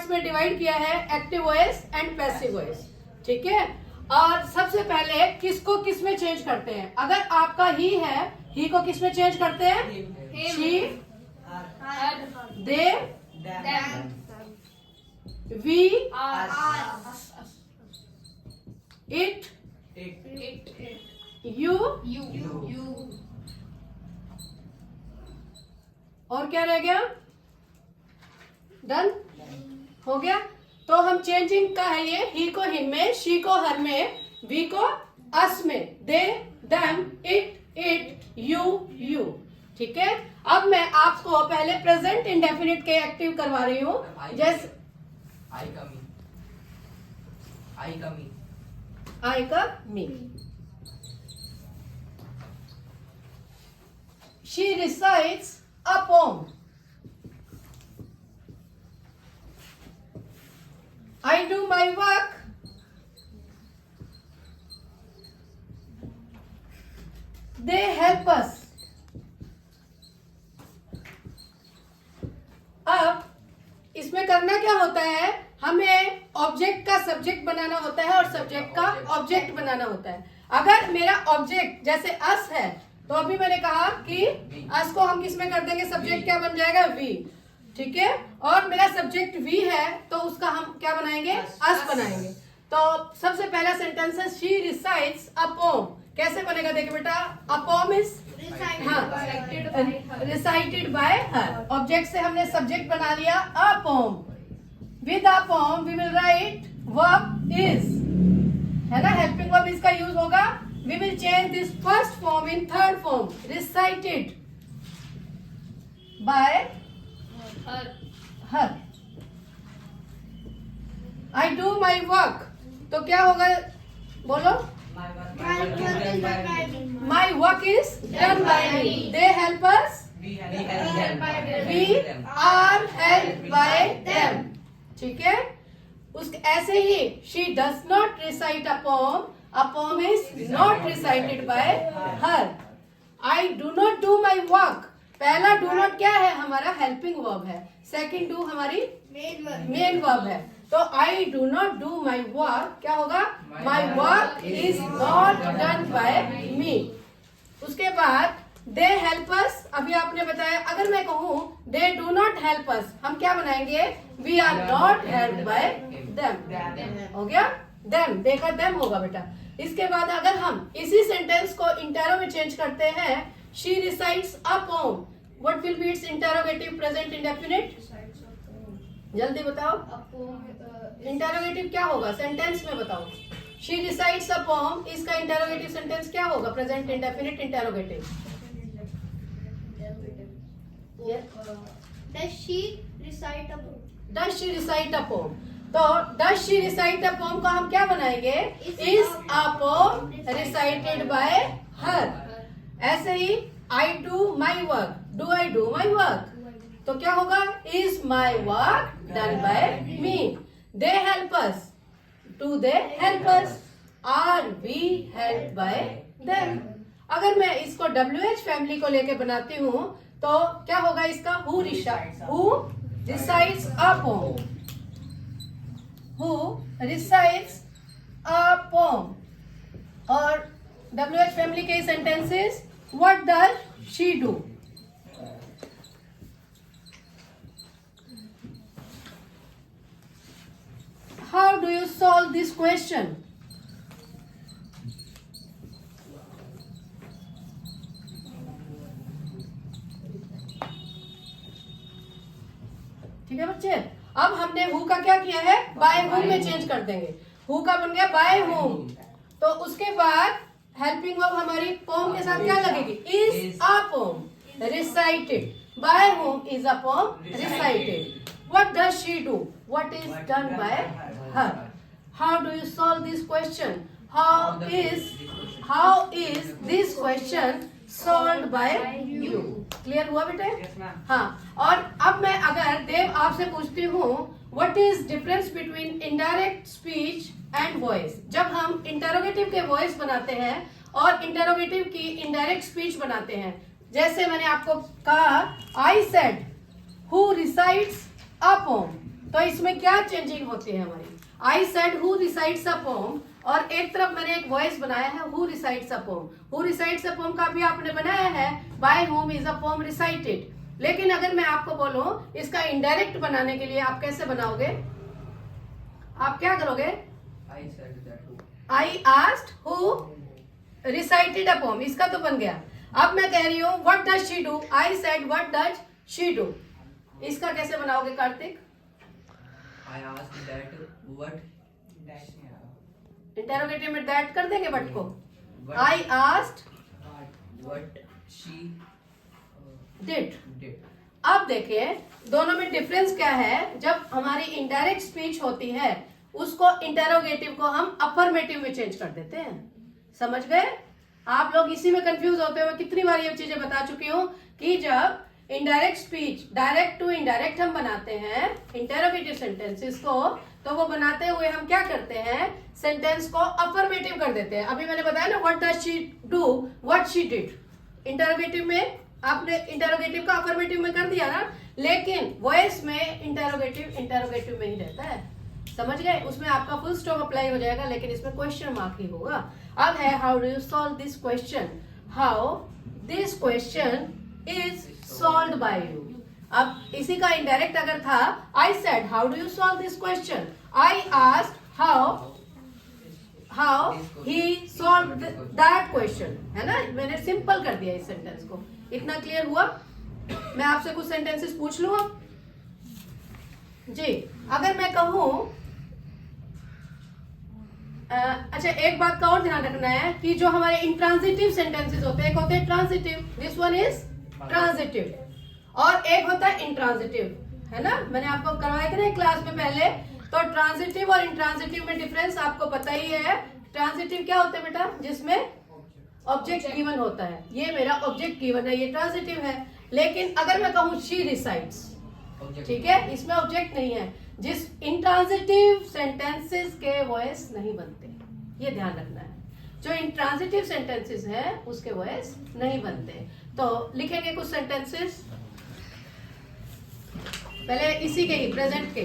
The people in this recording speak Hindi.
पार्ट्स में डिवाइड किया है, active voice and passive voice, ठीक है। और सबसे पहले किसको किस में चेंज करते हैं? अगर आपका ही है, ही को किस में चेंज करते हैं? She, they, we, it, you, और क्या रह गया? डन हो गया। तो हम चेंजिंग का है ये, ही को हिम में, शी को हर में, वी को अस में, दे, देम, इट, यू, ठीक है। अब मैं आपको पहले प्रेजेंट इंडेफिनिट के एक्टिव करवा रही हूँ। जैसे आई का मी, she recites a poem. I do my work. They help us. अब इसमें करना क्या होता है? हमें ऑब्जेक्ट का सब्जेक्ट बनाना होता है और सब्जेक्ट का ऑब्जेक्ट बनाना होता है। अगर मेरा ऑब्जेक्ट जैसे अस है, तो अभी मैंने कहा कि अस को हम किस में कर देंगे? सब्जेक्ट क्या बन जाएगा? वी, ठीक है। और मेरा सब्जेक्ट वी है, तो उसका हम क्या बनाएंगे? अस बनाएंगे। तो सबसे पहला सेंटेंस है शी रिसाइट्स अ पोम। कैसे बनेगा? देखिए बेटा, a poem is recited by her. Object से हमने सब्जेक्ट बना लिया a poem. With a poem we will write verb is, है ना, हेल्पिंग वर्ब इसका यूज होगा। We will change this first form in third form, recited by her. I do my work, तो क्या होगा? बोलो। My work is done by me. They help us, we are help by them, ठीक है। ऐसे ही she does not recite a poem is not recited by her. I do not do my work, पहला डू नॉट क्या है? हमारा हेल्पिंग वर्ब है। सेकंड डू हमारी मेन वर्ब है। तो I do not do my work, क्या होगा? My work is not done by me. उसके बाद दे हेल्प अस, अभी आपने बताया। अगर मैं कहूँ they do not help us, हम क्या बनाएंगे? We are not help by them, हो गया। देम, देखा, देम होगा बेटा। इसके बाद अगर हम इसी सेंटेंस को इंटेरो में चेंज करते हैं, she recites a poem, what will be it's interrogative present indefinite? जल्दी बताओ, इंटेरोगेटिव क्या होगा? सेंटेंस में बताओ। शी रिसाइट्स अ पोम, इसका इंटेरोगेटिव सेंटेंस क्या होगा? Present indefinite interrogative. Does she recite a poem? Does she recite a poem? तो does she recite a poem को हम क्या बनाएंगे? Is a poem recited by her? ऐसे ही I do my work, do I do my work? तो क्या होगा? Is my work done by me? They help us, do they help us? Are we helped by them? अगर मैं इसको WH फैमिली को लेके बनाती हूँ, तो क्या होगा इसका? Who recites a poem? Who recites a poem? और WH फैमिली के sentences, what does she do? How do you solve this question? ठीक है बच्चे। अब हमने हु का क्या किया है? बाय हुम में चेंज कर देंगे। हु का बन गया बाय हुम। तो उसके बाद हेल्पिंग वर्ब हमारी पोम के साथ क्या लगेगी? Is a poem recited by whom, is a poem recited. What does she do? What is done bye her? How do you solve this question? How is this question solve by you? Clear हुआ बेटे? हाँ। और अब मैं अगर देव आपसे पूछती हूँ, what is difference between indirect speech and voice? जब हम इंटरोगेटिव के वॉइस बनाते हैं और इंटरोगेटिव की इनडायरेक्ट स्पीच बनाते हैं, जैसे मैंने आपको कहा, I said who recites a poem, तो इसमें क्या चेंजिंग होती है हमारी? I said who recites a poem, और एक तरफ मैंने एक वॉइस बनाया है who recites a poem. Who recites a poem का भी आपने बनाया है by whom is a poem recited. लेकिन अगर मैं आपको बोलूं इसका इनडायरेक्ट बनाने के लिए आप कैसे बनाओगे? आप क्या करोगे? I asked who recited a poem, इसका तो बन गया। अब मैं कह रही हूं what does she do, I said what does she do, इसका कैसे बनाओगे Kartik? I asked that what interrogative में दैट कर देंगे बट को। What? I asked what she did. did. अब देखिए दोनों में डिफरेंस क्या है। जब हमारी इनडायरेक्ट स्पीच होती है उसको इंटेरोगेटिव को हम अफर्मेटिव में चेंज कर देते हैं। समझ गए? आप लोग इसी में कंफ्यूज होते हो। कितनी बार ये चीजें बता चुकी हूँ कि जब indirect speech direct to indirect हम बनाते हैं इंटेरोगेटिव सेंटेंसेस को, तो वो बनाते हुए हम क्या करते हैं? सेंटेंस को अफर्मेटिव कर देते हैं। अभी मैंने बताया ना what does she do, what she did. Interrogative में आपने इंटेरोगेटिव का अफर्मेटिव में कर दिया ना, लेकिन वॉइस में इंटेरोगेटिव में ही रहता है। समझ गए? उसमें आपका फुल स्टॉप अप्लाई हो जाएगा, लेकिन इसमें क्वेश्चन मार्क ही होगा। अब है how do you solve this question, how this question is solved by you. अब इसी का इनडायरेक्ट अगर था I said how do you solve this question, I asked how he solve that question, है ना? मैंने सिंपल कर दिया इस सेंटेंस को। इतना क्लियर हुआ? मैं आपसे कुछ सेंटेंसेस पूछ लूं अब जी। अगर मैं कहूं अच्छा, एक बात का और ध्यान रखना है कि जो हमारे इंट्रांजिटिव सेंटेंसेस होते हैं, एक होते हैं transitive, this one is transitive, और एक होता है इंट्रांजिटिव, है ना? मैंने आपको करवाया था ना क्लास में पहले। तो ट्रांजिटिव और इंट्रांजिटिव में डिफरेंस आपको पता ही है। ट्रांजिटिव क्या होता है बेटा? जिसमें ऑब्जेक्ट गिवन होता है। ये मेरा ऑब्जेक्ट गिवन है, ये ट्रांजिटिव है। लेकिन अगर मैं कहूँ शी रिसाइट्स, ठीक है, इसमें ऑब्जेक्ट नहीं है। जिस इंट्रांजिटिव सेंटेंसेस के वॉइस नहीं बनते, ये ध्यान रखना है। जो इंट्रांजिटिव सेंटेंसेस है उसके वॉइस नहीं बनते। तो लिखेंगे कुछ सेंटेंसेस पहले इसी के ही प्रेजेंट के।